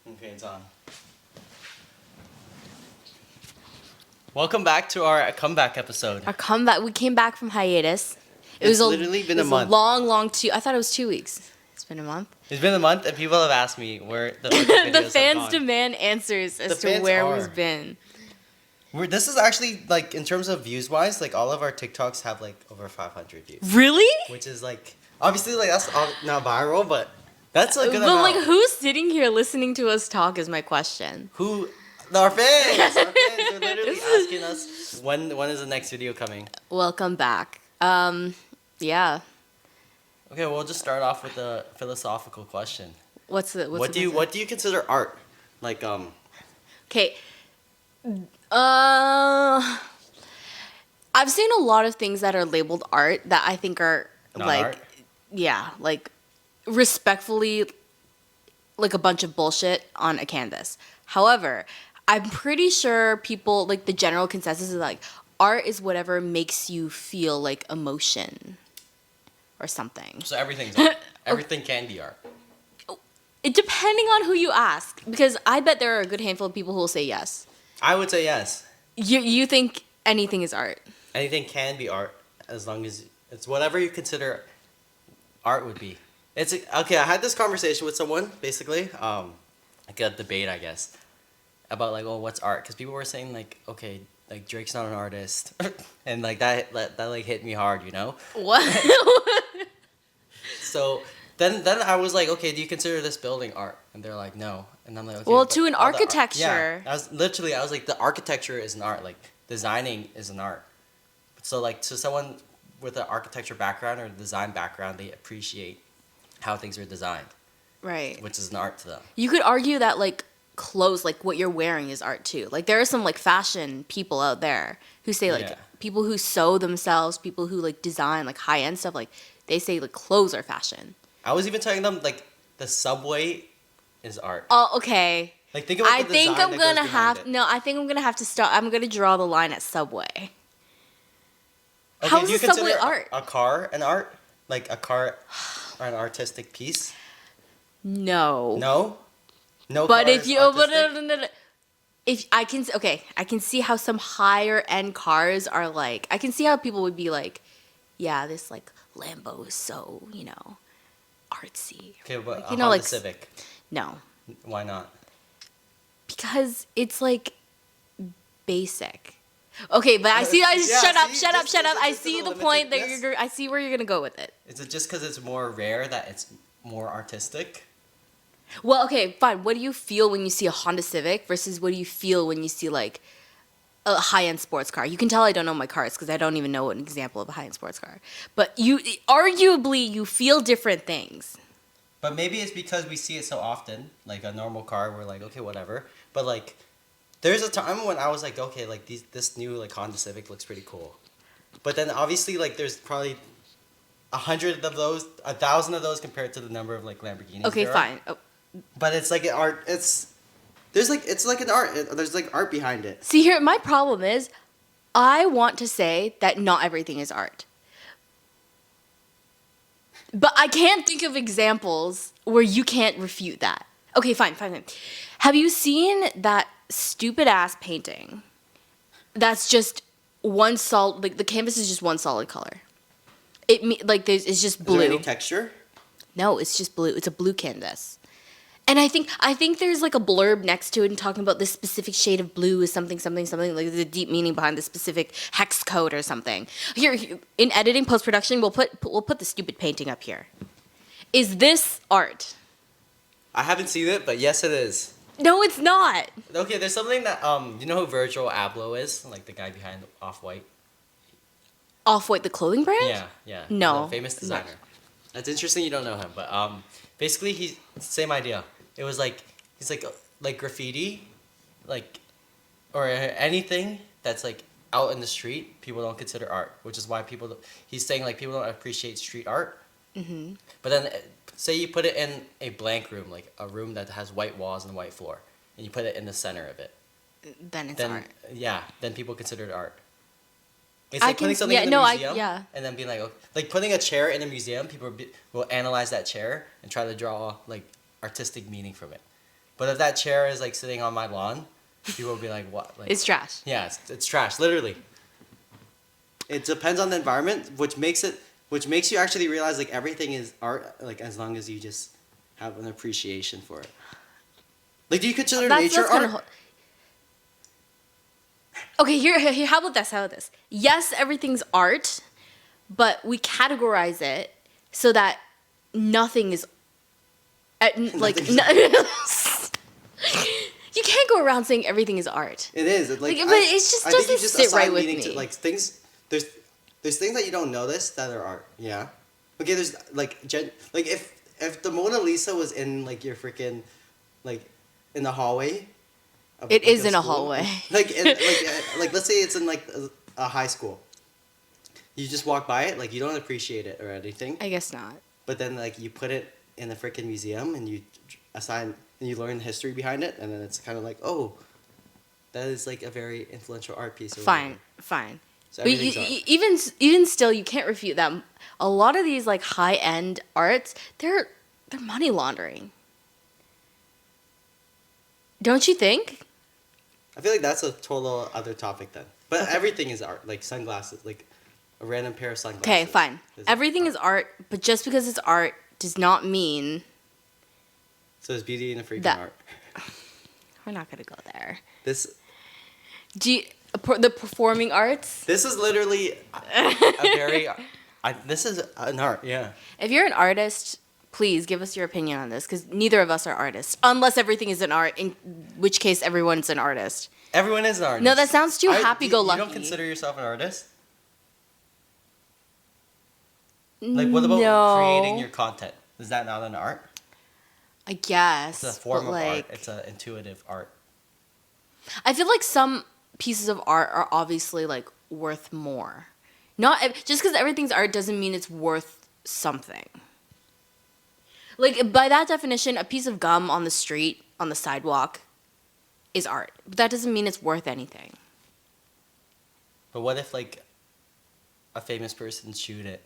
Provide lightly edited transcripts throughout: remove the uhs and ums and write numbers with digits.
Okay, it's on. Welcome back to our comeback episode. Our comeback. We came back from hiatus. It's literally been a month. long I thought it was 2 weeks. It's been a month. It's been a month, and people have asked me where the videos The have fans gone. demand answers as The to fans where are. we've been. This is actually like in terms of views wise, like all of our TikToks have like over 500 views, Really? which is like obviously like that's not viral, but that's a good But amount. like, who's sitting here listening to us talk is my question. Who? Our fans. Our fans are literally asking us when is the next video coming. Welcome back. Yeah. Okay, we'll just start off with a philosophical question. What's the What do you consider art? Like Okay. I've seen a lot of things that are labeled art that I think are Not like, art? yeah, like respectfully, like a bunch of bullshit on a canvas. However, I'm pretty sure people like the general consensus is like art is whatever makes you feel like emotion or something. So everything's art. Everything can be art. It depending on who you ask, because I bet there are a good handful of people who will say yes. I would say yes. You think anything is art? Anything can be art as long as it's whatever you consider art would be. It's okay. I had this conversation with someone basically, like a debate, I guess, about like, oh, what's art? Because people were saying like, okay, like Drake's not an artist, and like that like hit me hard, you know. What? So then I was like, okay, do you consider this building art? And they're like, no. And I'm like, okay. Well, but to an all the architecture. yeah, I was like, the architecture is an art. Like designing is an art. So like to someone with an architecture background or design background, they appreciate how things are designed, Right. which is an art to them. You could argue that like clothes, like what you're wearing is art too. Like there are some like fashion people out there who say like Yeah. people who sew themselves, people who like design like high end stuff, like they say like clothes are fashion. I was even telling them like the subway is art. Oh, okay. Like think about I the think design I'm that goes gonna behind have it. no. I think I'm gonna have to stop. I'm gonna draw the line at Subway. Okay, How do is you the subway consider art? a car an art? Like a car or an artistic piece? No. No? No But car if is you artistic? if I can okay, I can see how some higher end cars are like. I can see how people would be like, yeah, this like Lambo is so artsy. Okay, but Like, a you know, Honda like Civic. No, Why not? because it's like basic. Okay, but I see. Yeah, Shut up! see, Shut up! just- Shut up! just- I just see a the limited- point that yes. I see where you're gonna go with it. Is it just because it's more rare that it's more artistic? Well, okay, fine. What do you feel when you see a Honda Civic versus what do you feel when you see like a high-end sports car? You can tell I don't know my cars because I don't even know an example of a high-end sports car. But you arguably you feel different things. But maybe it's because we see it so often. Like a normal car, we're like, okay, whatever. But like, there's a time when I was like, okay, like this new like Honda Civic looks pretty cool. But then obviously like there's probably 100 of those, 1,000 of those compared to the number of like Lamborghinis. Okay, there are. fine. Oh, But it's like an art. It's like an art. There's like art behind it. see here, my problem is I want to say that not everything is art. But I can't think of examples where you can't refute that. Okay, fine. Have you seen that stupid ass painting? That's just one solid, like the canvas is just one solid color. It's just Is there blue. any texture? No, it's just blue. It's a blue canvas. And I think there's like a blurb next to it and talking about this specific shade of blue is something like there's a deep meaning behind the specific hex code or something. Here in editing post production we'll put the stupid painting up here. Is this art? I haven't seen it, but yes, it is. No, it's not. Okay, there's something that you know who Virgil Abloh is, like the guy behind Off White. Off-White, the clothing brand? Yeah. No. The famous No. designer. That's interesting. You don't know him, but basically he's same idea. It was like he's like graffiti, like or anything that's like out in the street. People don't consider art, which is why he's saying like people don't appreciate street art. Mm-hmm. But then say you put it in a blank room, like a room that has white walls and white floor, and you put it in the center of it. Then it's Then art. yeah, then people consider it art. It's I like can putting s- something yeah, in the no, I- museum, yeah. and then being like, like putting a chair in a museum. People will analyze that chair and try to draw like artistic meaning from it. But if that chair is like sitting on my lawn, people will be like, "What?" Like, It's trash. yeah, it's trash, literally. It depends on the environment, which makes you actually realize like everything is art, like as long as you just have an appreciation for it. Like, do you consider nature art? kinda Okay, here. How about this? How about this? Yes, everything's art, but we categorize it so that nothing is, like, Nothing's- you can't go around saying everything is art. It is. It, like, Like, but it's just I think doesn't you just sit assign right with meaning me. To, like things. There's things that you don't notice that are art. Yeah. Okay. There's like like if the Mona Lisa was in like your freaking like in the hallway. Of, It like, is in a school, hallway. like let's say it's in like a high school. You just walk by it, like you don't appreciate it or anything. I guess not. But then like you put it in the freaking museum and you assign and you learn the history behind it, and then it's kind of like, oh, that is like a very influential art piece. Or Fine, whatever. fine. So But everything's art. even still, you can't refute that. A lot of these like high end arts, they're money laundering. Don't you think? I feel like that's a total other topic then. But everything is art, like sunglasses, like a random pair of sunglasses. Okay, fine. Everything art. is art, but just because it's art does not mean So there's beauty in the freaking That- art. we're not gonna go there. This The performing arts? this is literally a very. This is an art, yeah. If you're an artist, please give us your opinion on this, because neither of us are artists, unless everything is an art, in which case everyone's an artist. Everyone is an artist. No, that sounds too You happy-go-lucky. don't consider yourself an artist? Like, what about No. creating your content? Is that not an art? I guess. It's a form but, of art. like, It's an intuitive art. I feel like some pieces of art are obviously like worth more. Not just because everything's art doesn't mean it's worth something. Like by that definition, a piece of gum on the street, on the sidewalk, is art. But that doesn't mean it's worth anything. But what if, like, a famous person chewed it?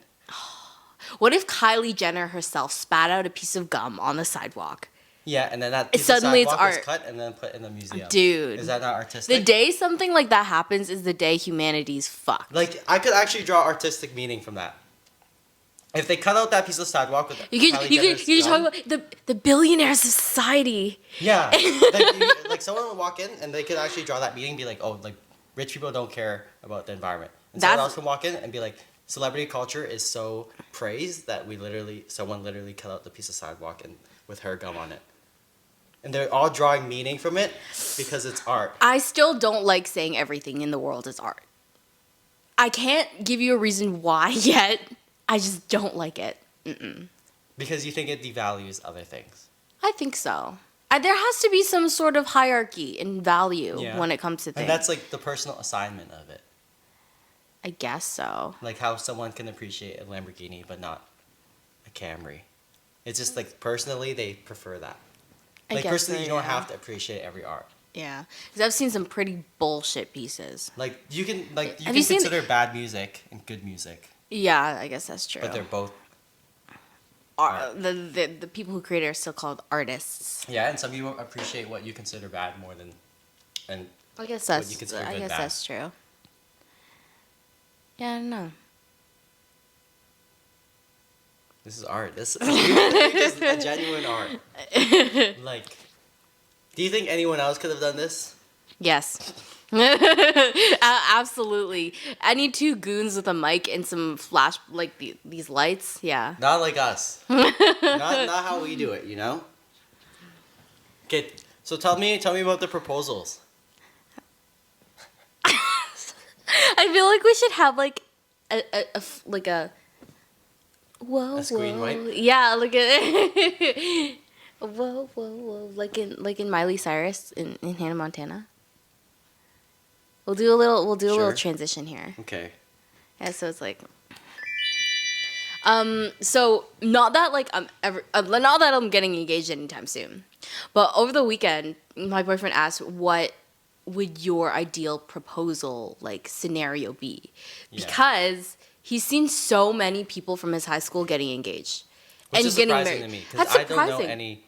What if Kylie Jenner herself spat out a piece of gum on the sidewalk? Yeah, and then that piece Suddenly of it's sidewalk was art. cut and then put in the museum. Dude. Is that not artistic? The day something like that happens is the day humanity's fucked. Like, I could actually draw artistic meaning from that. If they cut out that piece of sidewalk with You Kylie could Jenner's you talk gum- about the billionaires of society. Yeah, like someone would walk in and they could actually draw that meaning, and be like, oh, like rich people don't care about the environment. And someone That's- else can walk in and be like, celebrity culture is so praised that someone literally cut out the piece of sidewalk and with her gum on it. And they're all drawing meaning from it because it's art. I still don't like saying everything in the world is art. I can't give you a reason why yet. I just don't like it. Because you think it devalues other things. I think so. There has to be some sort of hierarchy in value Yeah. when it comes to things. And that's like the personal assignment of it. I guess so. Like how someone can appreciate a Lamborghini but not a Camry. It's just like personally they prefer that. I Like guess personally so, you don't yeah. have to appreciate every art. Yeah, because I've seen some pretty bullshit pieces. Like you can Have you seen the- consider bad music and good music, Yeah, I guess that's true. but they're both The people who create it are still called artists. yeah. And some people appreciate what you consider bad more than, and I guess What that's you consider I good, guess bad. that's true. Yeah, I don't know. this is art. This is a genuine art. Like, do you think anyone else could have done this? Yes. Absolutely. I need two goons with a mic and some flash, like these lights. Yeah. Not like us. not how we do it. You know. Okay, so tell me about the proposals. I feel like we should have like a whoa A screen whoa. wipe? Yeah, like a whoa whoa whoa, like in Miley Cyrus in Hannah Montana. We'll do a little Sure. transition here. Okay. Yeah, so it's like so not that like not that I'm getting engaged anytime soon. But over the weekend, my boyfriend asked what would your ideal proposal like scenario be? Yeah. Because he's seen so many people from his high school getting engaged Which and is getting surprising married. to me That's because I don't know surprising. any.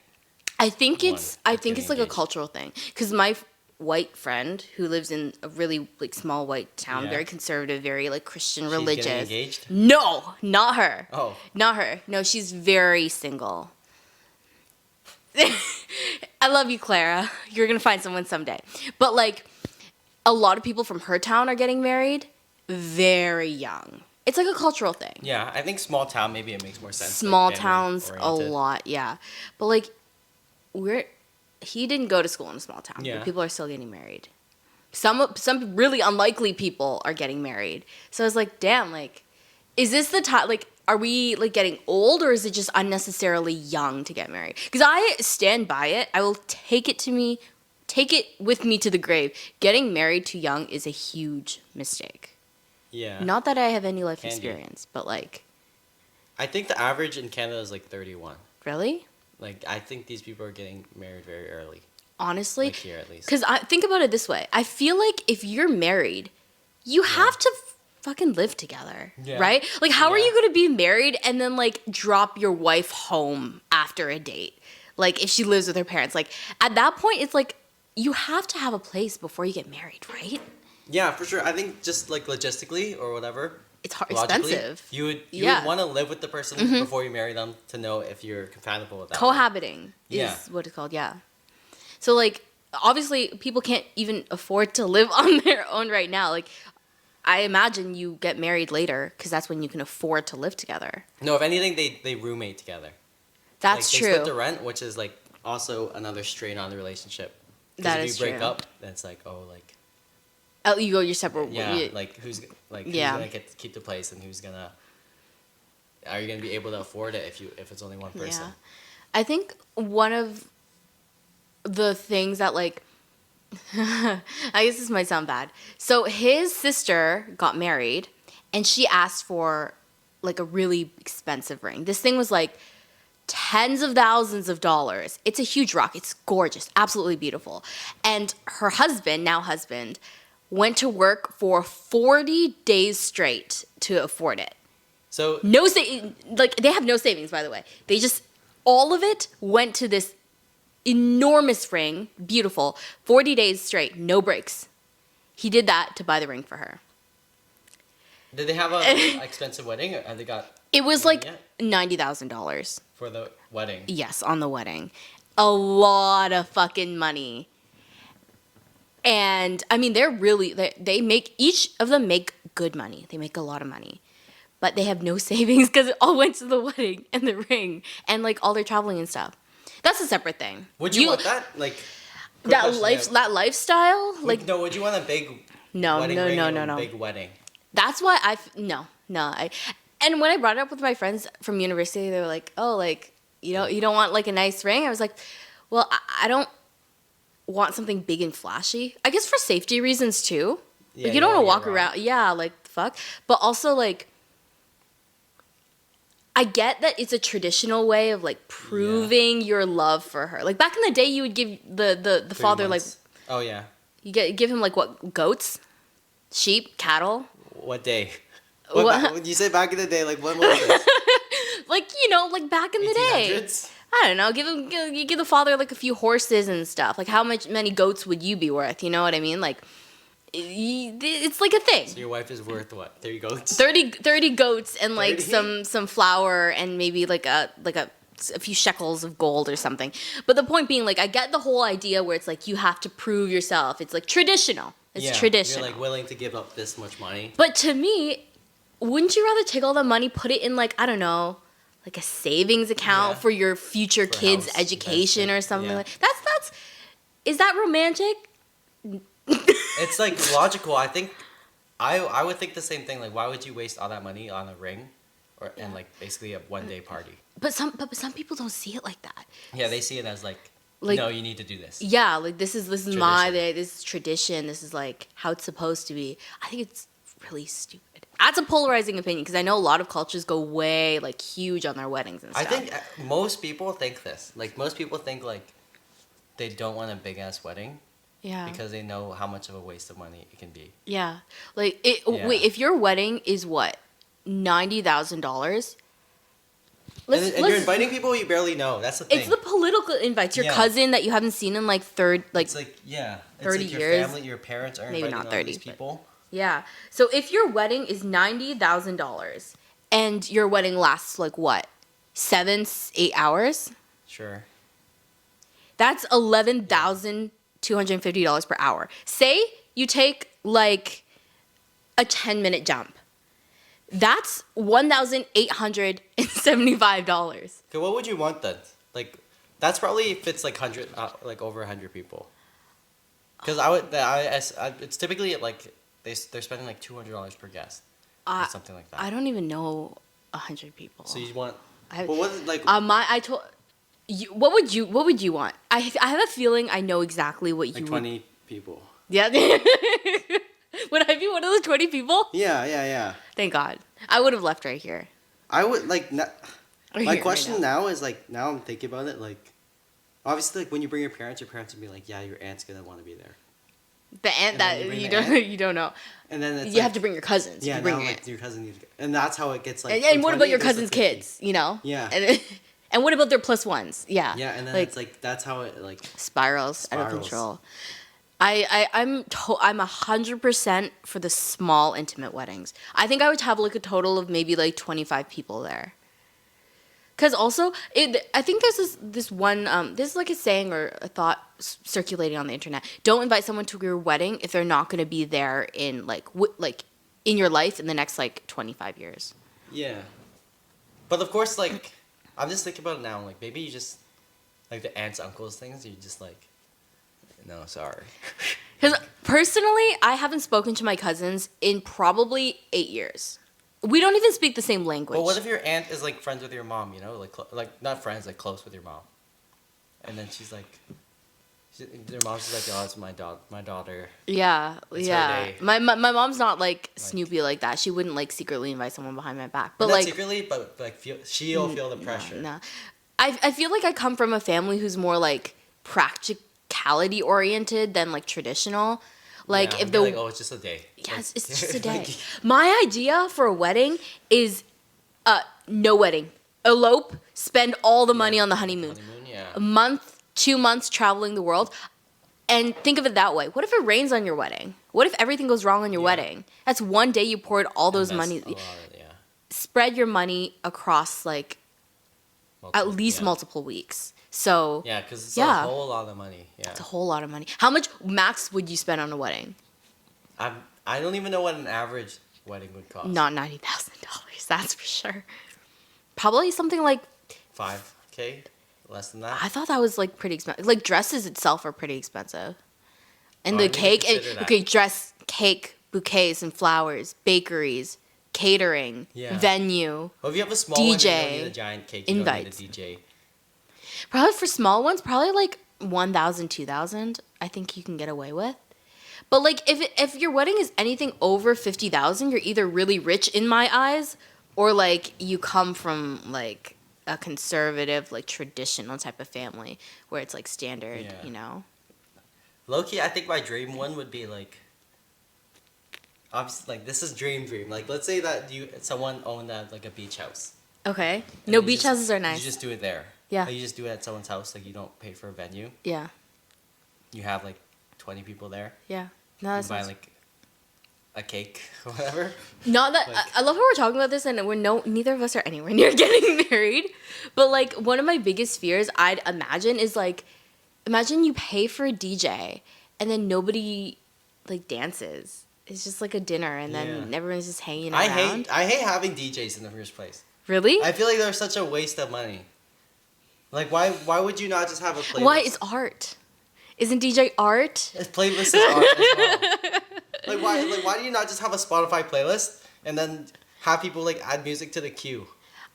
I think it's One I that's think getting it's like a engaged. cultural thing because my white friend who lives in a really like small white town, Yeah. very conservative, very like Christian She's getting religious. engaged? No, not her. Oh. Not her. No, she's very single. I love you, Clara. You're gonna find someone someday. But like, a lot of people from her town are getting married very young. It's like a cultural thing. Yeah, I think small town maybe it makes more sense. like, Small family towns a oriented. lot, yeah. But like, he didn't go to school in a small town. Yeah. But people are still getting married. Some really unlikely people are getting married. So I was like, damn, like, is this the time? Like, are we like getting old, or is it just unnecessarily young to get married? Because I stand by it. I will take it with me to the grave. Getting married too young is a huge mistake. Yeah. Not that I have any life Can be. experience, but like, I think the average in Canada is like 31. really, Like I think these people are getting married very early. honestly, Like here at least. because I think about it this way. I feel like if you're married, you have to fucking live together, Yeah. right? Like, how are Yeah. you going to be married and then like drop your wife home after a date? Like, if she lives with her parents, like at that point, it's like you have to have a place before you get married, right? Yeah, for sure. I think just like logistically or whatever. It's hard, Logically, expensive. You would Yeah. Mm-hmm. want to live with the person before you marry them to know if you're compatible with that. Cohabiting is Yeah. what it's called, yeah. So like obviously people can't even afford to live on their own right now. Like I imagine you get married later because that's when you can afford to live together. No, if anything, they roommate together. That's like, They true. split the rent, which is like also another strain on the relationship. 'Cause That if is you break true. up, then it's like like Oh, you go your separate. yeah, you- like who's Yeah. gonna keep the place and who's gonna are you gonna be able to afford it if it's only one person? Yeah. I think one of the things that like I guess this might sound bad. So his sister got married and she asked for like a really expensive ring. This thing was like tens of thousands of dollars. It's a huge rock. It's gorgeous, absolutely beautiful. And her husband, now husband, went to work for 40 days straight to afford it. So No like they have no savings, by the way. They just all of it went to this enormous ring, beautiful, 40 days straight, no breaks. He did that to buy the ring for her. did they have a expensive wedding or have they got It was money like yet $90,000. for the wedding? Yes, on the wedding. A lot of fucking money. And I mean, they make, each of them make good money. They make a lot of money. But they have no savings because it all went to the wedding and the ring and like all their traveling and stuff. That's a separate thing. Would you want that? Like quick that question, life yeah. that lifestyle? Like no, would you want a big no, wedding no, ring no, or no, a no. big wedding? That's why and when I brought it up with my friends from university, they were like, "Oh, like you don't want like a nice ring?" I was like, "Well, I don't want something big and flashy. I guess for safety reasons too. Yeah, Like you don't want to wanna walk get robbed. around, yeah, like fuck. But also like, I get that it's a traditional way of like proving your love for her. Like back in the day, you would give the 3 father like months. Oh yeah. give him like what, goats, sheep, cattle. What day? What? When you say back in the day, like when was this? Like like back in the day. 1800s? I don't know. You give the father like a few horses and stuff. Like how many goats would you be worth? You know what I mean? Like it's like a thing. So your wife is worth what? 30 goats? 30 goats and like 30? some flour and maybe like a few shekels of gold or something. But the point being, like, I get the whole idea where it's like you have to prove yourself. It's like traditional. It's Yeah, traditional. You're like willing to give up this much money. But to me, wouldn't you rather take all that money, put it in like, I don't know, like a savings account Yeah. for your future For kids' house education or investment, something yeah. like that's is that romantic? It's like logical. I think I would think the same thing. Like, why would you waste all that money on a ring, and like basically a 1 day party? But some people don't see it like that. Yeah, they see it as like Like- no, you need to do this. Yeah, like this is my Tradition. day. This is tradition. This is like how it's supposed to be. I think it's really stupid. That's a polarizing opinion because I know a lot of cultures go way like huge on their weddings and I stuff. think most people think this. Like most people think like they don't want a big ass wedding yeah, because they know how much of a waste of money it can be. yeah. Like it. Yeah. Wait, if your wedding is what $90,000, And you're inviting people you barely know. That's the thing. It's the political invites. Your Yeah. cousin that you haven't seen in like It's like yeah, it's 30 like your years. family, your parents are Maybe inviting not all 30, these but- people. yeah. So if your wedding is $90,000 and your wedding lasts like what, 8 hours? Sure. That's $11,250 per hour. Say you take like a 10-minute jump. That's $1,875. Okay, what would you want then? Like, that's probably if it's like like over 100 people. Because it's typically like they're spending like $200 per guest or something like that. I don't even know 100 people. So you want? I- Well, what like? I told you. What would you want? I have a feeling I know exactly what like you 20 people. would. Yeah. Would I be one of those 20 people? Yeah. Thank God. I would have left right here. I would like. Right My here, right question now. now is like now I'm thinking about it like, obviously like when you bring your parents would be like, yeah, your aunt's gonna want to be there, The aunt And then that you bring you the don't aunt? you don't know. and then it's You like, have to bring your cousins. yeah you bring now your like aunt. your cousin needs, and that's how it gets like. And from what 20 about your it goes to cousins' 50. kids? You know. Yeah. And what about their plus ones? Yeah. Yeah, and then like, it's like that's how it like. spirals out of Spirals. control. I'm 100% for the small intimate weddings. I think I would have like a total of maybe like 25 people there. Cause also, I think there's this one there's like a saying or a thought circulating on the internet. Don't invite someone to your wedding if they're not going to be there in like in your life in the next like 25 years. Yeah. But of course, like, I'm just thinking about it now. Like, maybe you just, like, the aunts, uncles things, you just, like, no, sorry. Because personally, I haven't spoken to my cousins in probably 8 years. We don't even speak the same language. But what if your aunt is, like, friends with your mom, you know? Like not friends, like, close with your mom. And then she's, like, their mom's just like, oh, it's my daughter. Yeah, It's her yeah. day. My mom's not like Snoopy like that. She wouldn't like secretly invite someone behind my back. But Not like, secretly, but, like, she'll feel the pressure. no. I feel like I come from a family who's more like practicality oriented than like traditional. Like Yeah, if I'd be the like, oh, it's just a day. yes, Like- it's just a day. like, My idea for a wedding is no wedding. Elope, spend all the money on the honeymoon. yeah. A month, 2 months traveling the world. And think of it that way. What if it rains on your wedding? What if everything goes wrong on your Yeah. wedding? That's one day you poured all those And that's money. a lot of- yeah. Spread your money across like at least yeah. multiple weeks. So Yeah, because it's Yeah. a whole lot of money. Yeah. it's a whole lot of money. How much max would you spend on a wedding? I don't even know what an average wedding would cost. Not $90,000. That's for sure. Probably something like 5K? Less than that? I thought that was like pretty expensive. Like dresses itself are pretty expensive. And Oh, the I didn't cake, consider that. okay, dress, cake, bouquets and flowers, bakeries, catering, Yeah. venue. Well, if you have a small one, you DJ, don't need a giant cake. You invites. don't need a DJ. Probably for small ones, probably like 1,000, 2,000. I think you can get away with. But like if your wedding is anything over 50,000, you're either really rich in my eyes, or like you come from like a conservative, like traditional type of family where it's like standard, Yeah. you know. Low-key, I think my dream one would be like... Obviously, like, this is dream. Like, let's say that someone owned like a beach house. Okay. And No, you beach just- houses are nice. You just do it there. Yeah. Like, you just do it at someone's house. Like, you don't pay for a venue. Yeah. You have like 20 people there. Yeah. No, You that's buy nice. like a cake or whatever. Not that Like- I love how we're talking about this, and neither of us are anywhere near getting married. But like one of my biggest fears, I'd imagine, is like, imagine you pay for a DJ and then nobody like dances. It's just like a dinner, and then Yeah. everyone's just hanging I around. hate having DJs in the first place. Really? I feel like they're such a waste of money. Like why would you not just have a playlist? Why? It's art. Isn't DJ art? It's playlist is art as well. Why do you not just have a Spotify playlist and then have people like add music to the queue?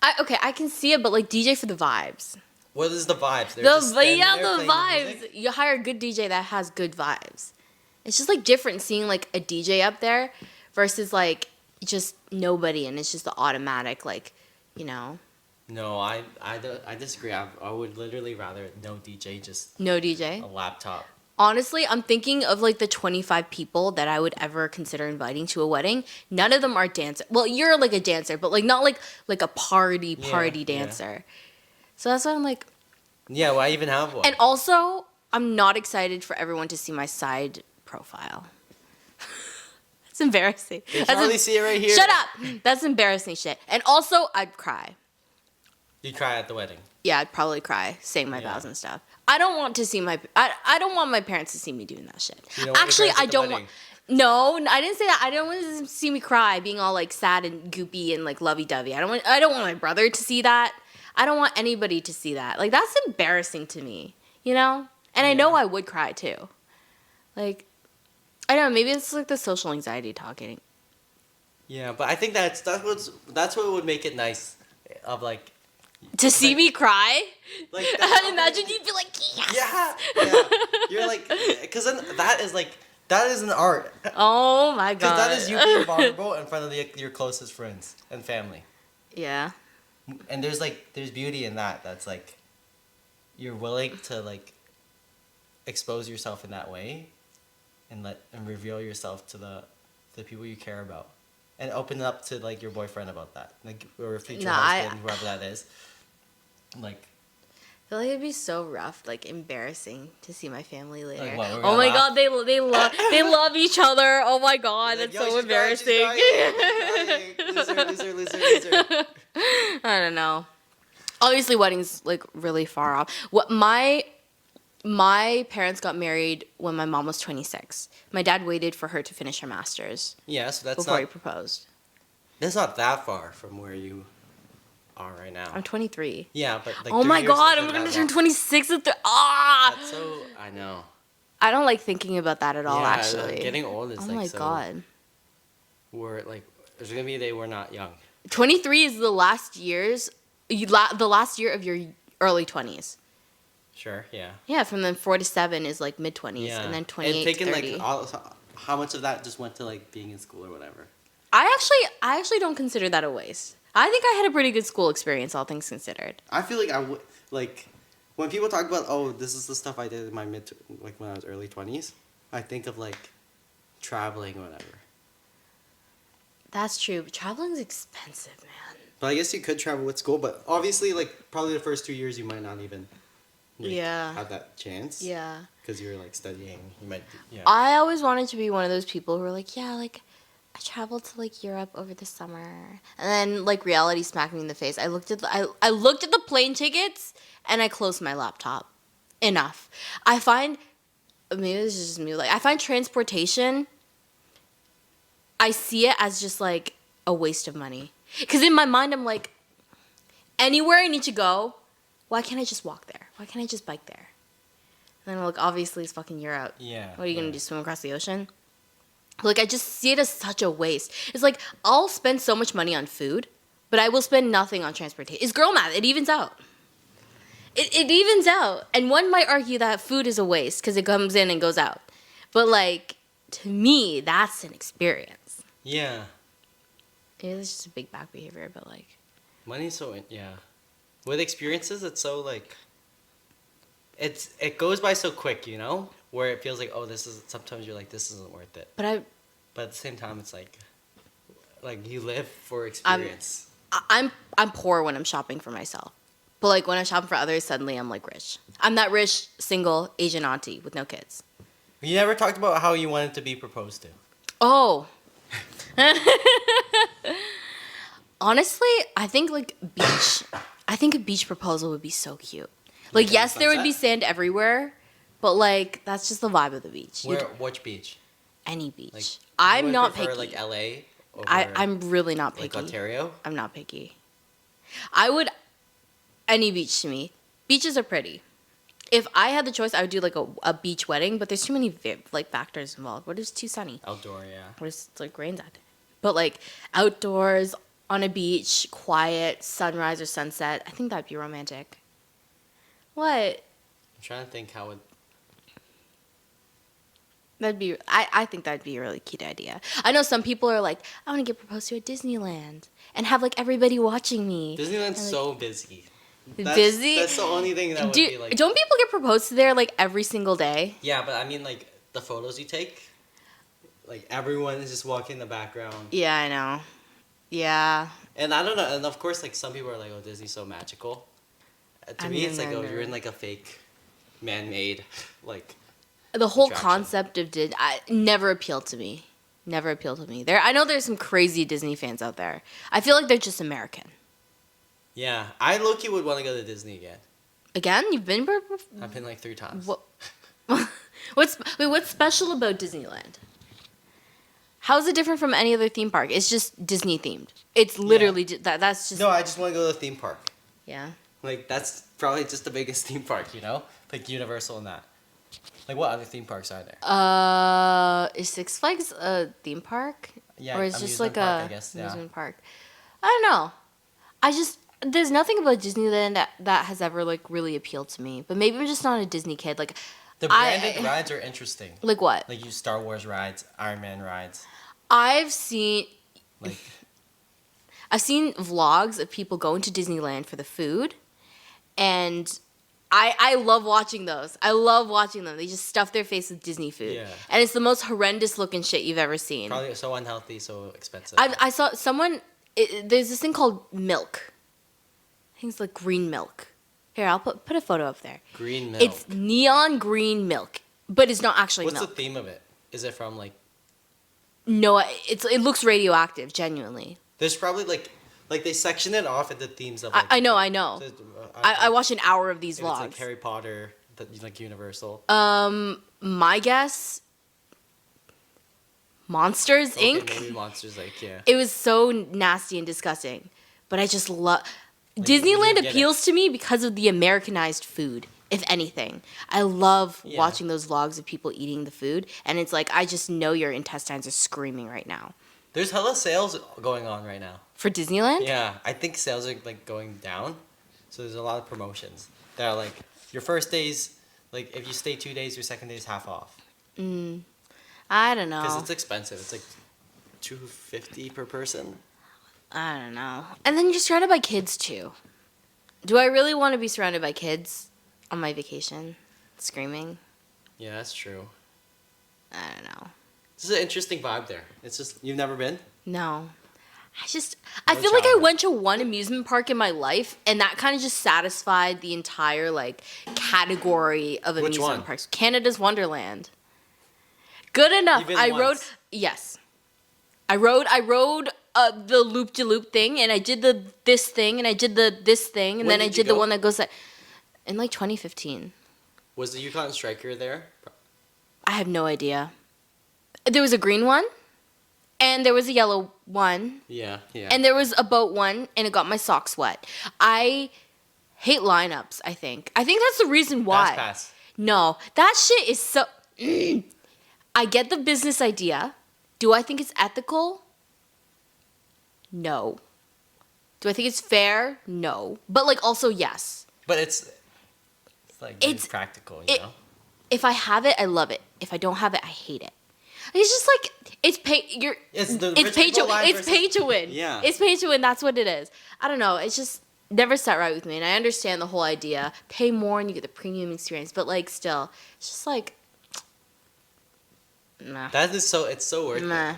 I can see it, but like DJ for the vibes. What is the vibes? They're just standing there The playing vibes. music? You hire a good DJ that has good vibes. It's just like different seeing like a DJ up there versus like just nobody, and it's just the automatic like, you know, No, I disagree. I would literally rather no DJ, just no DJ. a laptop. Honestly, I'm thinking of like the 25 people that I would ever consider inviting to a wedding. None of them are dancers. Well, you're like a dancer, but like not like a party Yeah. dancer. So that's why I'm like, Yeah, why even have one? And also, I'm not excited for everyone to see my side profile. It's embarrassing. They can That's only see it right here. Shut up. That's embarrassing shit. And also, I'd cry. You cry at the wedding. Yeah, I'd probably cry saying my Yeah. vows and stuff. I don't want to see I don't want my parents to see me doing that shit. You don't want your Actually, parents at I the don't wedding? want. No, I didn't say that. I don't want to see me cry, being all like sad and goopy and like lovey-dovey. I don't want my brother to see that. I don't want anybody to see that. Like that's embarrassing to me, you know? And I know Yeah. I would cry too. Like I don't know, maybe it's like the social anxiety talking. Yeah, but I think that's what would make it nice. Of like To see Like- me cry? like that's Imagine you'd be like, yes. yeah. You're like, because then that is an art. Oh my god. Because that is you being vulnerable in front of your closest friends and family. Yeah. And there's beauty in that. That's like, you're willing to like expose yourself in that way, and reveal yourself to the people you care about, and open up to like your boyfriend about that, like or a future Nah, I- husband, whoever that is. Like, I feel like it'd be so rough, like embarrassing to see my family later. what, we're Oh gonna my laugh? god, they love each other. Oh my god, like, that's "Yo, so she's embarrassing. crying, she's crying. Loser. I don't know. Obviously, weddings like really far off. What my parents got married when my mom was 26. My dad waited for her to finish her master's Yeah, so before he proposed. that's not that far from where you are right now. I'm 23. Yeah, but like Oh 3 my years god, isn't I'm gonna that turn long. 26 at That's so, I know. I don't like thinking about that at all. Yeah, Actually, getting old is oh like my so. god. We're like, there's gonna be a day we're not young. 23 is the last the last year of your early 20s. Sure, yeah. Yeah, from then 4 to 7 is like mid 20s, Yeah. and then 28 and taking to 30. like how much of that just went to like being in school or whatever. I actually don't consider that a waste. I think I had a pretty good school experience, all things considered. I feel like I would like when people talk about, oh, this is the stuff I did in my when I was early 20s. I think of like traveling or whatever. That's true, but traveling's expensive, man. But I guess you could travel with school, but obviously like probably the first 2 years you might not even like, Yeah. have that chance. Yeah. Because you're like studying, you might yeah. I always wanted to be one of those people who are like, yeah, like I traveled to like Europe over the summer, and then like reality smacked me in the face. I looked at I looked at the plane tickets and I closed my laptop. Enough. I find maybe this is just me. Like I find transportation. I see it as just like a waste of money. Because in my mind, I'm like, anywhere I need to go, why can't I just walk there? Why can't I just bike there? And then I'm like, obviously, it's fucking Europe. Yeah. What are you yeah. gonna do? Swim across the ocean? Like, I just see it as such a waste. It's like I'll spend so much money on food, but I will spend nothing on transportation. It's girl math. It evens out. It evens out. And one might argue that food is a waste because it comes in and goes out. But like, to me, that's an experience. Yeah. It's just a big back behavior, but like, Money's yeah. With experiences, it's so like. It goes by so quick, you know, where it feels like, oh, this is, sometimes you're like, this isn't worth it, but but at the same time it's like you live for experience. I'm poor when I'm shopping for myself. But like when I'm shopping for others, suddenly I'm like rich. I'm that rich, single Asian auntie with no kids. You never talked about how you wanted to be proposed to. Oh. Honestly, I think like beach. I think a beach proposal would be so cute. Like, Like yes, there would be sunset? sand everywhere, but like that's just the vibe of the beach. Which beach? Any beach. Like, I'm you would not prefer, picky. like LA over I'm really not like picky. Ontario. I'm not picky. I would any beach to me. Beaches are pretty. If I had the choice, I would do like a beach wedding, but there's too many like factors involved. What if it's too sunny? Outdoor, yeah. What if it's like rains out? But like outdoors on a beach, quiet, sunrise or sunset, I think that'd be romantic. What? I'm trying to think how it. That'd be I think that'd be a really cute idea. I know some people are like, I want to get proposed to at Disneyland and have like everybody watching me. Disneyland's And, like, so busy. busy. That's the only thing that would be like. Don't people get proposed to there like every single day? Yeah, but I mean, like the photos you take, like everyone is just walking in the background, Yeah, I know. Yeah. and I don't know. And of course, like some people are like, "Oh, Disney's so magical," To me, it's like you're in like a fake, man-made, like The whole attraction. concept of never appealed to me. Never appealed to me. I know there's some crazy Disney fans out there. I feel like they're just American. Yeah, I low-key would want to go to Disney again. Again, you've been. I've been like 3 times. What? What's special about Disneyland? How is it different from any other theme park? It's just Disney themed. It's literally that's just No, I just want to go to the theme park. yeah. Like that's probably just the biggest theme park, you know, like Universal and that. Like what other theme parks are there? Is Six Flags a theme park? Yeah, or is just amusement like park, a I guess, yeah. amusement park? I don't know. There's nothing about Disneyland that has ever like really appealed to me. But maybe I'm just not a Disney kid. Like The branded rides are interesting. like what? Like you Star Wars rides, Iron Man rides. I've seen Like vlogs of people going to Disneyland for the food, and I love watching those. I love watching them. They just stuff their face with Disney food, Yeah. and it's the most horrendous looking shit you've ever seen. probably so unhealthy, so expensive. I saw someone. There's this thing called milk. I think it's like green milk. Here, I'll put a photo up there. Green milk. It's neon green milk, but it's not actually What's milk. the theme of it? Is it from like? No, it looks radioactive. Genuinely, There's probably like they section it off at the themes of. I Like, know. so, I watched an hour of these if it's vlogs. like Harry Potter, like Universal. My guess, Monsters Okay, Inc. maybe Monsters like yeah. It was so nasty and disgusting, but I just love. Like, you Disneyland get it. appeals to me because of the Americanized food. If anything, I love Yeah. watching those vlogs of people eating the food, and it's like I just know your intestines are screaming right now. There's hella sales going on right now. For Disneyland, Yeah, I think sales are like going down, so there's a lot of promotions that are like your first days, like if you stay 2 days, your second day is half off I don't know. because it's expensive. It's like $250 per person. I don't know. And then you're surrounded by kids too. Do I really want to be surrounded by kids on my vacation, screaming? Yeah, that's true. I don't know. This is an interesting vibe there. It's just you've never been. No. I No feel like I childhood. went to one amusement park in my life, and that kind of just satisfied the entire like category of Which amusement one? parks. Canada's Wonderland. Good enough. You've been I rode. once. Yes. I rode the loop de loop thing, and I did this thing, and I did this thing, and When then I did you did the go? one that goes like in like 2015. Was the Yukon Striker there? I have no idea. There was a green one, and there was a yellow one, Yeah, yeah. and there was a boat one, and it got my socks wet. I hate lineups. I think that's the reason why. Pass. No, that shit is so. I get the business idea. Do I think it's ethical? No. Do I think it's fair? No. But like also yes. But it's like it's It's- practical, you it- know. If I have it, I love it. If I don't have it, I hate it. It's just like it's pay. It's the It's rich pay people to. line It's versus- pay to win. Yeah. It's pay to win. That's what it is. I don't know. It's just never sat right with me, and I understand the whole idea. Pay more and you get the premium experience, but like still, it's just like, nah. That is so. It's so worth Nah. it.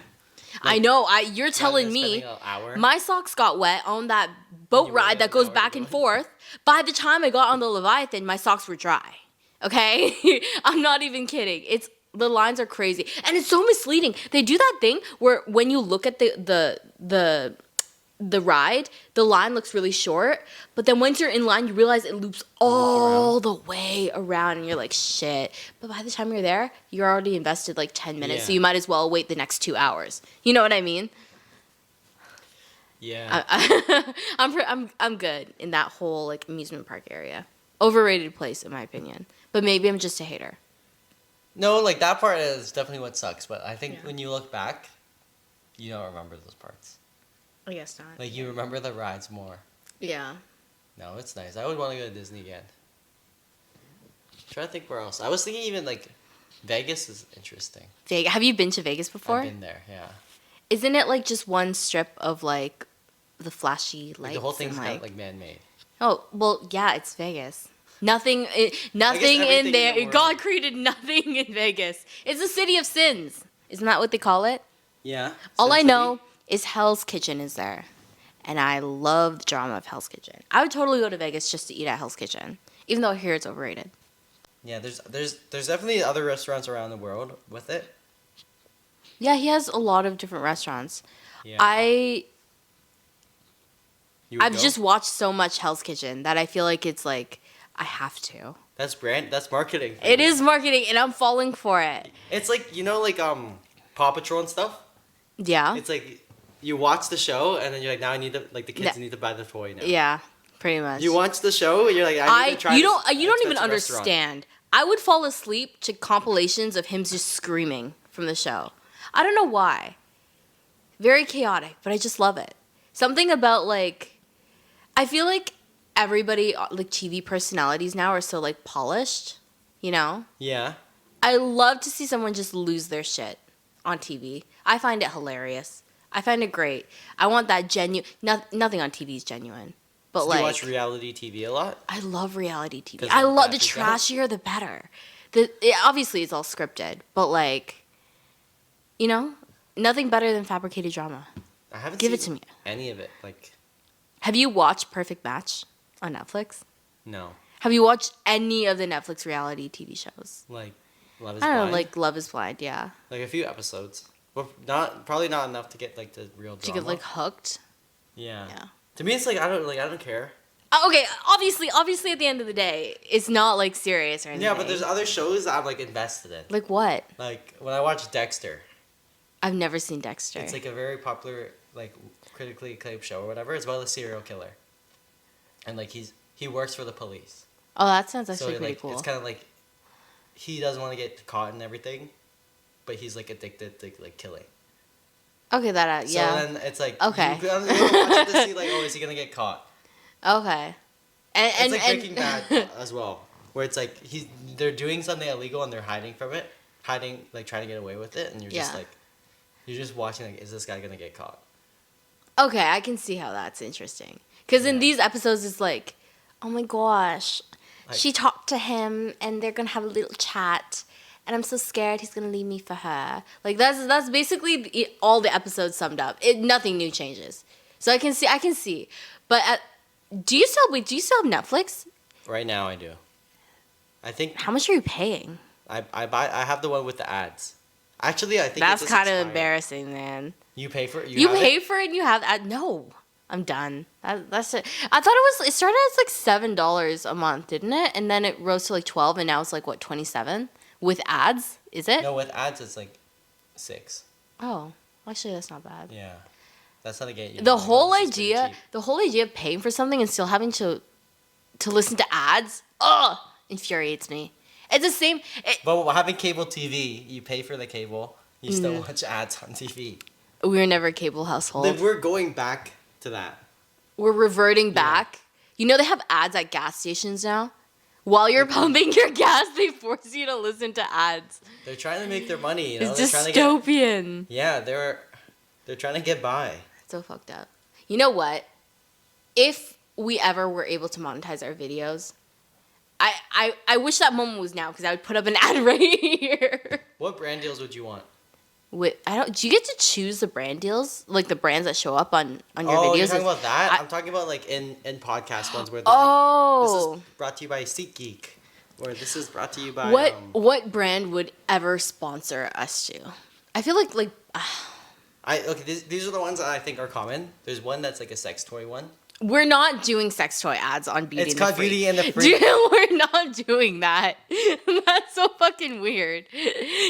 I know. You're Rather telling than me spending an hour. my socks got wet on that boat you ride waited that an goes hour back to and go? forth. By the time I got on the Leviathan, my socks were dry. Okay? I'm not even kidding. The lines are crazy. And it's so misleading. They do that thing where when you look at the ride, the line looks really short, but then once you're in line, you realize it loops all the way around, and you're like, shit. But by the time you're there, you're already invested like 10 minutes, so Yeah. you might as well wait the next 2 hours. You know what I mean? Yeah. I'm good in that whole like amusement park area. Overrated place in my opinion, but maybe I'm just a hater. No, like that part is definitely what sucks. But I think Yeah. when you look back, you don't remember those parts. I guess not. Like you remember the rides more. Yeah. No, it's nice. I would want to go to Disney again. Try to think where else. I was thinking even like Vegas is interesting. Vegas. Have you been to Vegas before? I've been there. Yeah. Isn't it like just one strip of like the flashy lights? Like, the whole thing's and, kind of like man-made. Oh well, yeah, it's Vegas. Nothing in everything in there. the world- God created nothing in Vegas. It's the city of sins. Isn't that what they call it? Yeah. All Sin I City? know is Hell's Kitchen is there, and I love the drama of Hell's Kitchen. I would totally go to Vegas just to eat at Hell's Kitchen, even though I hear it's overrated. Yeah, there's definitely other restaurants around the world with it. Yeah, he has a lot of different restaurants. Yeah. You would I've go? just watched so much Hell's Kitchen that I feel like it's like I have to. That's marketing. for It you. is marketing, and I'm falling for it. It's like, like Paw Patrol and stuff. Yeah. It's like you watch the show and then you're like, now I need to, like, the kids Yeah. need to buy the toy now. Yeah, pretty much. You watch the show and you're like, I need to try you this don't even expensive restaurant. understand. I would fall asleep to compilations of him just screaming from the show. I don't know why. Very chaotic, but I just love it. Something about like, I feel like everybody, like TV personalities now are so like polished, you know? Yeah. I love to see someone just lose their shit on TV. I find it hilarious. I find it great. I want that genuine. Nothing on TV is genuine, but So like do you watch reality TV a lot? I love reality TV. 'Cause I of love that the show? trashier the better. Obviously it's all scripted, but like, you know, nothing better than fabricated drama. I haven't Give seen it to me. any of it. Like, Have you watched Perfect Match on Netflix? no. Have you watched any of the Netflix reality TV shows? Like, Love is I don't Blind. know, like Love is Blind, yeah. Like a few episodes. But probably not enough to get like the real drama. To get like hooked. Yeah. Yeah. To me, it's like I don't care. Okay, obviously at the end of the day, it's not like serious or anything. Yeah, but there's other shows that I'm like invested in. like what? Like when I watch Dexter, I've never seen Dexter. it's like a very popular, like critically acclaimed show or whatever. It's about a serial killer, and like he works for the police. Oh, that sounds actually So pretty like cool. it's kind of like he doesn't want to get caught and everything, but he's like addicted to like killing. Okay, that yeah. So then it's like Okay. you watch it to see like, oh, is he gonna get caught? Okay. And It's like Breaking Bad as well, where it's like they're doing something illegal and they're hiding from it, like trying to get away with it, and you're just Yeah. like, you're just watching like, is this guy gonna get caught? Okay, I can see how that's interesting. Because in Yeah. these episodes, it's like, oh my gosh, Like- she talked to him, and they're gonna have a little chat, and I'm so scared he's gonna leave me for her. Like that's basically all the episodes summed up. Nothing new changes. So I can see. But do you still have Netflix? Right now, I do. I think How much are you paying? I have the one with the ads. Actually, I think That's it's kind of expired. embarrassing, man. You pay for it. You have pay it? for it and you have no. I'm done. That's it. I thought it started as like $7 a month, didn't it? And then it rose to like 12, and now it's like what, 27 with ads? Is it? No, with ads it's like 6. Oh, actually that's not bad. Yeah, that's how they get you. The Like, whole this is pretty idea, cheap. of paying for something and still having to listen to ads, infuriates me. It's the same. But having cable TV, you pay for the cable, you still Mm. watch ads on TV. We were never a cable household. Then we're going back to that. We're reverting back. You know they have ads at gas stations now. While you're pumping your gas, they force you to listen to ads. They're trying to make their money. You know? It's They're trying to get, dystopian. yeah, they're trying to get by. So fucked up. You know what? If we ever were able to monetize our videos, I wish that moment was now because I would put up an ad right here. What brand deals would you want? Do you get to choose the brand deals, like the brands that show up on your videos? You're talking about that? I- I'm talking about like in podcast ones where they're Oh, like, this is brought to you by SeatGeek, or this is brought to you by what brand would ever sponsor us to? I feel like these are the ones that I think are common. There's one that's like a sex toy one. we're not doing sex toy ads on Beauty It's and the called Freak. Beauty and the Freak. Dude, we're not doing that. That's so fucking weird.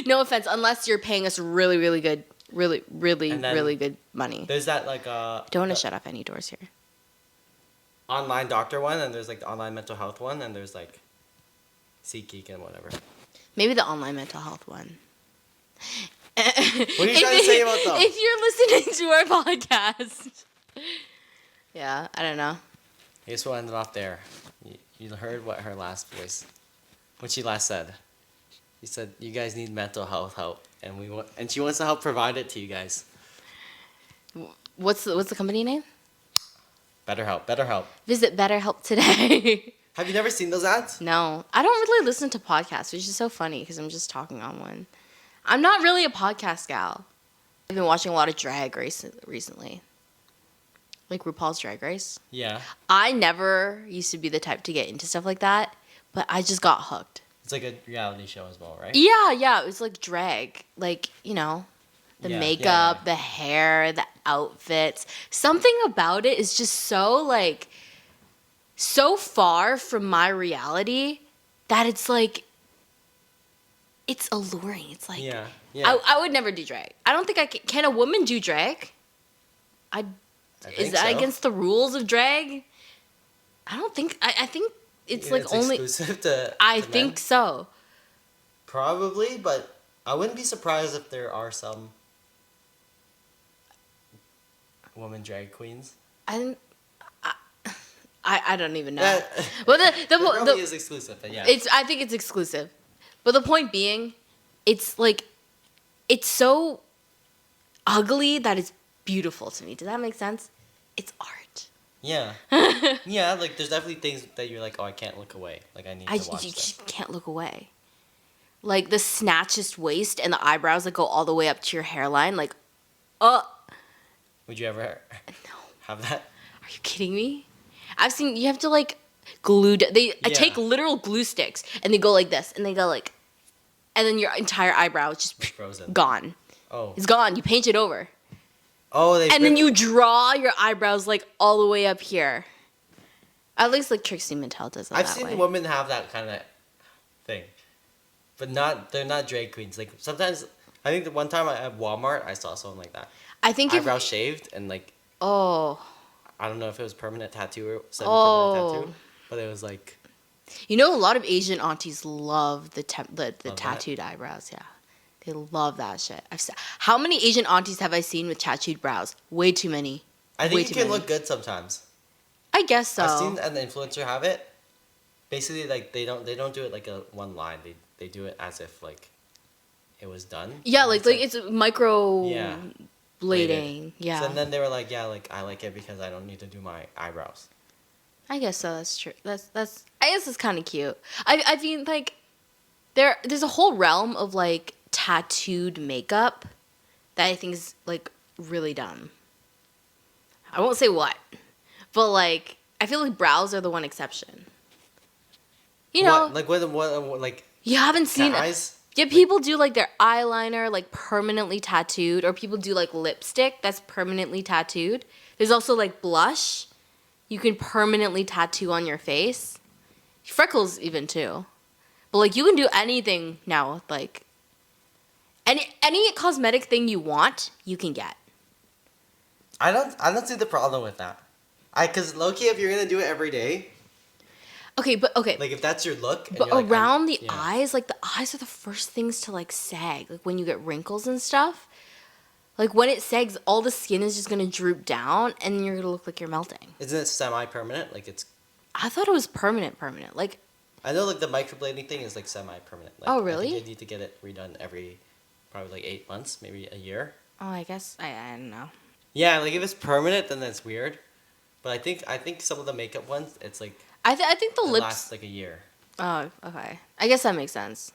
No offense, unless you're paying us really, really good, really, really, And then really good money. There's that like Don't want to shut off any doors here. online doctor one, and there's like the online mental health one, and there's like SeatGeek and whatever. Maybe the online mental health one. What are you trying to say about them? If you're listening to our podcast. Yeah, I don't know. I guess we'll end it off there. You heard what what she last said. She said, "You guys need mental health help, and she wants to help provide it to you guys." What's the company name? BetterHelp. Visit BetterHelp today. Have you never seen those ads? No, I don't really listen to podcasts, which is so funny because I'm just talking on one. I'm not really a podcast gal. I've been watching a lot of drag recently. Like RuPaul's Drag Race. Yeah. I never used to be the type to get into stuff like that, but I just got hooked. It's like a reality show as well, right? Yeah, it was like drag. Like, you know, the Yeah, makeup, yeah. the hair, the outfits. Something about it is just so like so far from my reality that it's like it's alluring. It's like Yeah. Yeah. I would never do drag. I don't think I can a woman do drag? I Is think that so. against the rules of drag? I don't think I think it's like only exclusive to. I to men? think so. Probably, but I wouldn't be surprised if there are some woman drag queens. I I don't even know. That, Well, it probably is exclusive, but yeah. I think it's exclusive, but the point being, it's like, it's so ugly that it's beautiful to me. Does that make sense? It's art. Yeah. Yeah, like there's definitely things that you're like, oh, I can't look away. Like I need to watch You this. just can't look away. Like the snatchest waist and the eyebrows that go all the way up to your hairline. Like, Would you ever have that? are you kidding me? I've seen you have to like they take Yeah. literal glue sticks and they go like this and they go like, and then your entire eyebrow is just Frozen. gone. Oh. It's gone. You paint it over. Oh, they. And then rip- you draw your eyebrows like all the way up here. At least like Trixie Mattel does it I've that seen way. women have that kind of thing, but they're not drag queens. Like sometimes, I think the one time at Walmart I saw someone like that, I think if eyebrows shaved and like oh, I don't know if it was permanent tattoo or semi-permanent Oh. tattoo, but it was like you know, a lot of Asian aunties love the that? tattooed eyebrows. Yeah, they love that shit. How many Asian aunties have I seen with tattooed brows? Way too many. I Way think it too can many. look good sometimes. I guess so. I've seen an influencer have it. Basically, like they don't do it like a one line. They do it as if like it was done. Yeah, And like it's micro Yeah, blading. Yeah, So then they were like, yeah, like I like it because I don't need to do my eyebrows. I guess so. That's true. That's. I guess it's kind of cute. I mean, like, there's a whole realm of like tattooed makeup that I think is like really dumb. I won't say what, but like I feel like brows are the one exception. You know, What? Like what like you haven't seen. cat eyes? Yeah, people do like their eyeliner like permanently tattooed, or people do like lipstick that's permanently tattooed. There's also like blush, you can permanently tattoo on your face. Freckles even too, but like you can do anything now with like any cosmetic thing you want, you can get. I don't see the problem with that. Cause low-key, if you're gonna do it every day, Okay, but okay, like if that's your look, and but you're like, around the yeah. eyes, like the eyes are the first things to like sag. Like when you get wrinkles and stuff, like when it sags, all the skin is just gonna droop down, and you're gonna look like you're melting. Isn't it semi-permanent? Like it's. I thought it was permanent. Like, I know like the microblading thing is like semi-permanent. Like, Oh, I really? think you need to get it redone every, probably like 8 months, maybe a year. oh, I guess I don't know. Yeah, like if it's permanent, then that's weird. But I think some of the makeup ones, it's like I think the it lips. lasts like a year. Oh, okay. I guess that makes sense.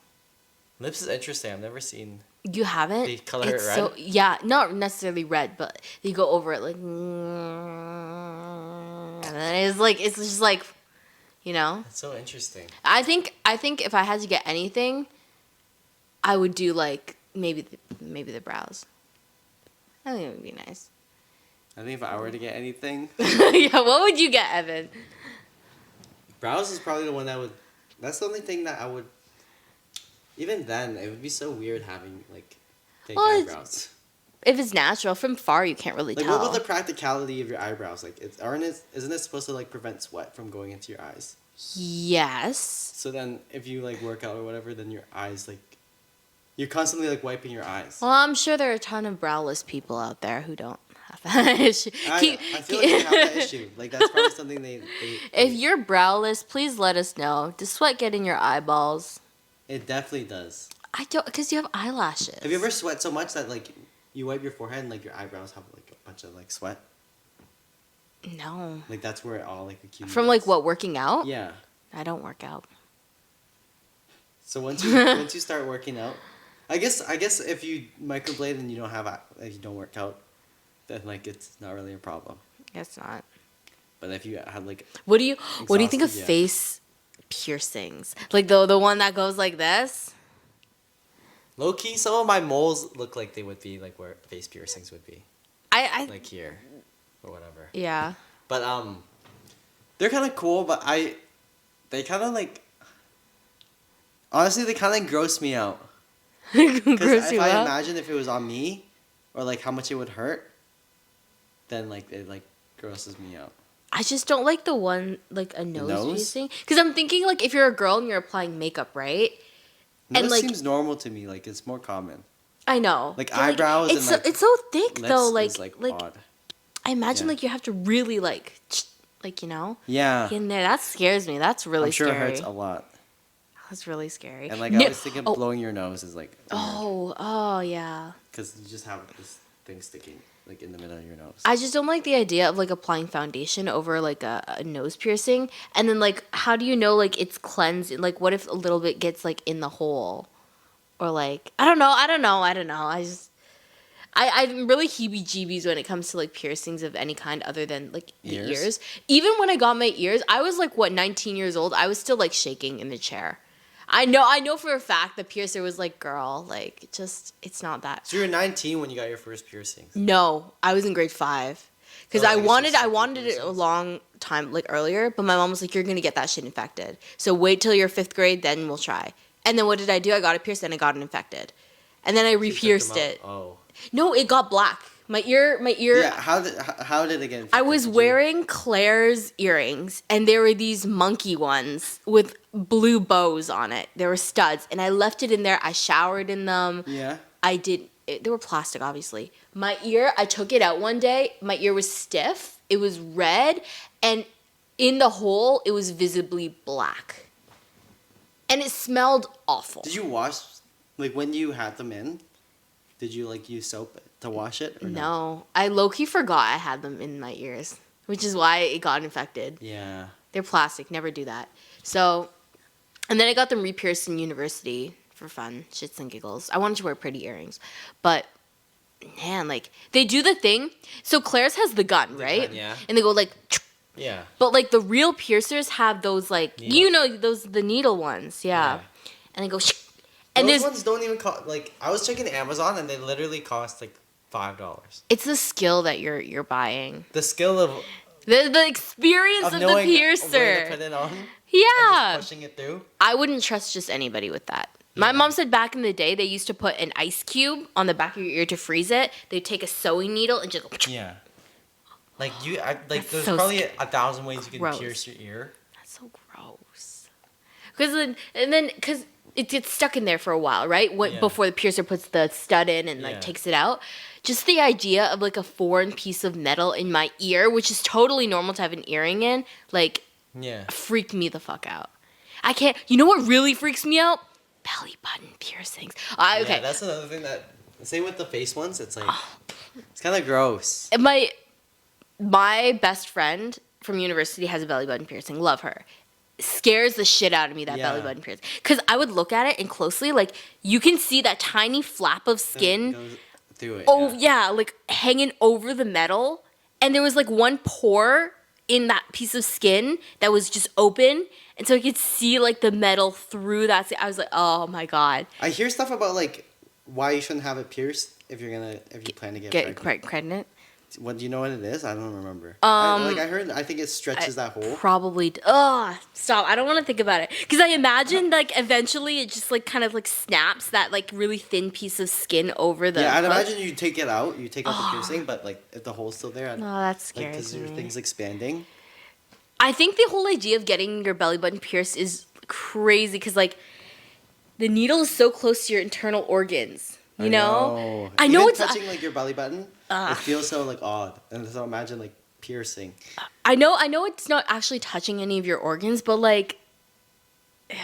Lips is interesting. I've never seen. You haven't. They color it it's red? So yeah, not necessarily red, but you go over it like, and then it's just like, you know. It's so interesting. I think if I had to get anything, I would do like maybe the brows. I think it would be nice. I think if I were to get anything, Yeah, what would you get, Evan? brows is probably the one that would. That's the only thing that I would. Even then, it would be so weird having like fake Well, it's- eyebrows. If it's natural, from far you can't really Like, tell. what about the practicality of your eyebrows? Like, isn't it supposed to like prevent sweat from going into your eyes? Yes. So then, if you like work out or whatever, then your eyes like, you're constantly like wiping your eyes. Well, I'm sure there are a ton of browless people out there who don't have that issue. I feel like they have that issue. Like that's probably something they If you're browless, please let us know. Does sweat get in your eyeballs? It definitely does. I don't, because you have eyelashes. Have you ever sweat so much that like you wipe your forehead and like your eyebrows have like a bunch of like sweat? No. Like that's where it all like accumulates. From like what, working out? Yeah. I don't work out. So once you start working out, I guess if you microblade and you don't have like you don't work out, then like it's not really a problem. Guess not. But if you had like What do you think of exhausted, yeah. face piercings? Like the one that goes like this? low key, some of my moles look like they would be like where face piercings would be, I like here, or whatever. yeah. But they're kind of cool. But they kind of like. Honestly, they kind of gross me out. Because Gross if you I out? imagine if it was on me, or like how much it would hurt, then like it like grosses me out. I just don't like the one like a nose, nose? piercing. Because I'm thinking like if you're a girl and you're applying makeup, right? Nose And, like- seems normal to me. Like it's more common. I know. Like But, eyebrows it's and, like, it's so thick Lips though. is Like odd. I imagine Yeah. like you have to really like Yeah, get in there. That scares me. That's really I'm sure scary. it hurts a lot. That's really scary. And like I No- always think of oh, blowing your nose is like oh yeah. because you just have this thing sticking like in the middle of your nose. I just don't like the idea of like applying foundation over like a nose piercing, and then like how do you know like it's cleansed? Like what if a little bit gets like in the hole, or like I don't know. I'm really heebie-jeebies when it comes to like piercings of any kind other than like the Ears? ears. Even when I got my ears, I was like 19 years old. I was still like shaking in the chair. I know for a fact the piercer was like, girl, like just it's not that. So you were 19 when you got your first piercings. No, I was in grade 5. Because Oh, I I guess wanted it's I second wanted it a piercings. long time like earlier, but my mom was like, you're gonna get that shit infected. So wait till you're 5th grade, then we'll try. And then what did I do? I got it pierced and I got it infected. And then I You took them re-pierced out. it. Oh. No, it got black. My ear. Yeah. How did it get infected? I was Did you- wearing Claire's earrings, and there were these monkey ones with blue bows on it. There were studs, and I left it in there. I showered in them. Yeah. They were plastic, obviously. My ear, I took it out one day. My ear was stiff. It was red, and in the hole, it was visibly black. And it smelled awful. Did you wash like when you had them in? Did you like use soap to wash it? Or No, I low-key forgot I had them in my ears, which is why it got infected. Yeah. They're plastic. Never do that. So, and then I got them re-pierced in university for fun, shits and giggles. I wanted to wear pretty earrings, but man, like they do the thing. So Claire's has the gun, right? gun, yeah. And they go like, Yeah. but like the real piercers have those like Needle. you know the needle ones, yeah. Yeah. And they go, and Those there's ones don't even cost like I was checking Amazon and they literally cost like $5. it's the skill that you're buying, The skill of the experience of the knowing where to piercer. put it on. and Yeah. just pushing it through. I wouldn't trust just anybody with that. My mom said back in the day they used to put an ice cube on the back of your ear to freeze it. They'd take a sewing needle and just go, Yeah. Like That's there's so probably 1,000 ways you can gross. pierce your ear. that's so gross. Because it gets stuck in there for a while, right? Yeah. Before the piercer puts the stud in and like Yeah. takes it out. Just the idea of like a foreign piece of metal in my ear, which is totally normal to have an earring in, like Yeah. freaked me the fuck out. I can't. You know what really freaks me out? Belly button piercings. Okay. Yeah, that's another thing that same with the face ones. It's like it's kind of gross. And my best friend from university has a belly button piercing. Love her. Scares the shit out of me, that Yeah. belly button piercing. Because I would look at it and closely, like you can see that tiny flap of skin. Goes through it. Oh yeah, like hanging over the metal, and there was like one pore in that piece of skin that was just open, and so I could see like the metal through that. I was like, oh my god, I hear stuff about like why you shouldn't have it pierced if you plan to get pregnant. pregnant. What do you know what it is? I don't remember. Um, I think it stretches that hole. Probably. Ugh, stop. I don't want to think about it. Because I imagine, like, eventually it just, like, kind of, like, snaps that, like, really thin piece of skin over the Yeah, I'd hook. imagine you take it out. You take out the piercing, but like if the hole's still there, Oh, that like scares because your me. thing's expanding. I think the whole idea of getting your belly button pierced is crazy. Because, like, the needle is so close to your internal organs. You know? I know Even it's... touching like your belly button. It feels so like odd, and so imagine like piercing. I know it's not actually touching any of your organs, but, like...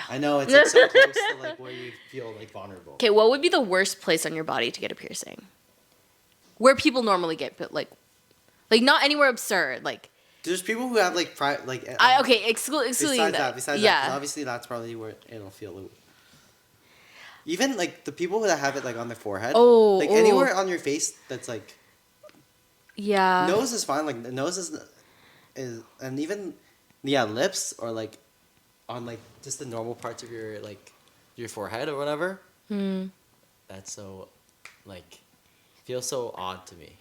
I know it's like so close to like where you feel like vulnerable. Okay, what would be the worst place on your body to get a piercing? Where people normally get, but, like not anywhere absurd, like... There's people who have like Excluding besides that. besides yeah. that, 'cause obviously that's probably where it'll feel. Even like the people that have it like on their forehead, Oh, like oh. anywhere on your face that's like Yeah. Nose is fine. Like the nose is and even lips or like on like just the normal parts of your like your forehead or whatever. That's so like feels so odd to me.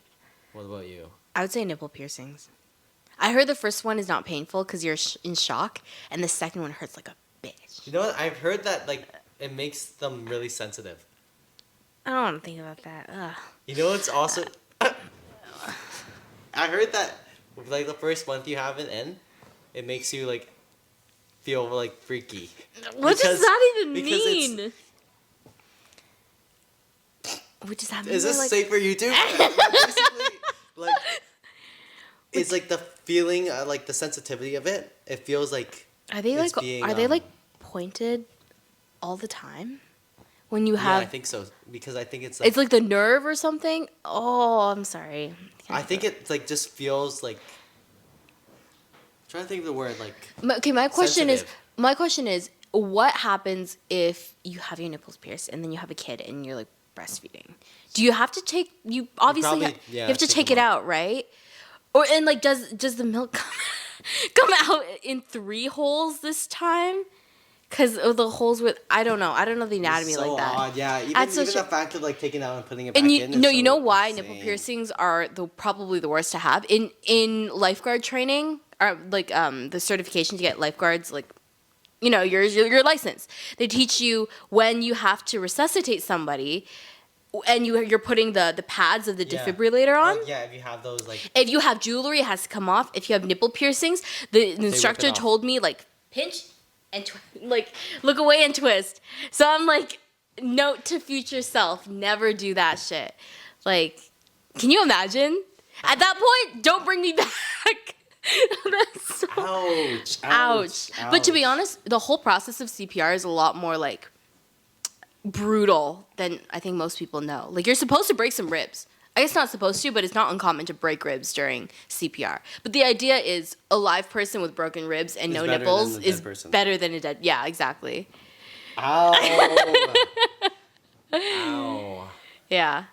What about you? I would say nipple piercings. I heard the first one is not painful because you're in shock, and the second one hurts like a bitch. You know what? I've heard that like it makes them really sensitive. I don't want to think about that. Ugh. You know what's also I heard that like the first month you have it in, it makes you like feel like freaky. What does Because- that even because it's- mean? What does that mean? Is this Like- safe for YouTube? Basically, like it's like the feeling, like the sensitivity of it. It feels like Are they it's like being, are they like pointed all the time? When you yeah, have I think so because I think it's like it's like the nerve or something? Oh, I'm sorry. I think it like just feels like. I'm trying to think of the word like. Okay, sensitive. my question is what happens if you have your nipples pierced and then you have a kid and you're like breastfeeding? Do you have to take you obviously probably, you have to take it them out, right? Or and like does the milk come out in 3 holes this time? Because of the holes with I don't know the anatomy It's so like that. odd, yeah. Even, That's so even the shit. fact of like taking it out and putting it back And in. you know, is you so know why insane. nipple piercings are probably the worst to have in lifeguard training or like the certification to get lifeguards like you know your license. They teach you when you have to resuscitate somebody, and you're putting the pads of the Yeah. defibrillator on. Like, yeah, if you have those like. If you have jewelry, it has to come off. If you have nipple piercings, the instructor off. told me like pinch and like look away and twist. So I'm like, note to future self, never do that shit. Like, can you imagine? At that point, don't bring me back. That's so Ouch, ouch. But to be honest, the whole process of CPR is a lot more like brutal than I think most people know. Like you're supposed to break some ribs. I guess not supposed to, but it's not uncommon to break ribs during CPR. But the idea is a live person with broken ribs and Is no better than nipples a dead is person. better than a dead. Yeah, exactly. Ow. Ow. Yeah.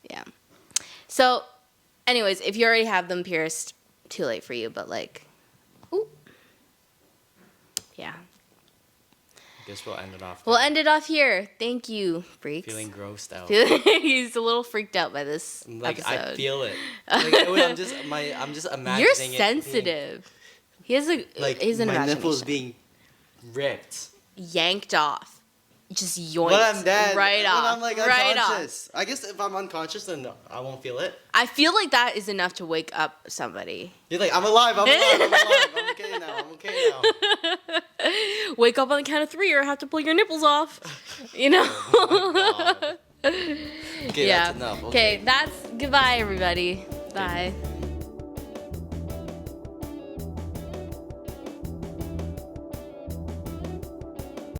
Yeah. So, anyways, if you already have them pierced, too late for you, but like, ooh. Yeah. Guess we'll end it off. We'll there. end it off here. Thank you, freaks. Feeling grossed out. He's a little freaked out by this Like episode. I feel it. Like, I'm just imagining You're it being- sensitive. He has a like he's an my imagination. nipples being ripped. Yanked off, just yoinked When I'm dead. right when off, I'm like right off. unconscious. I guess if I'm unconscious, then I won't feel it. I feel like that is enough to wake up somebody. You're like, I'm alive. I'm alive. I'm alive. I'm okay now. I'm okay now. Wake up on the count of 3, or have to pull your nipples off. You know. Oh my God. Okay, yeah. that's enough. Okay, that's goodbye, everybody. Bye.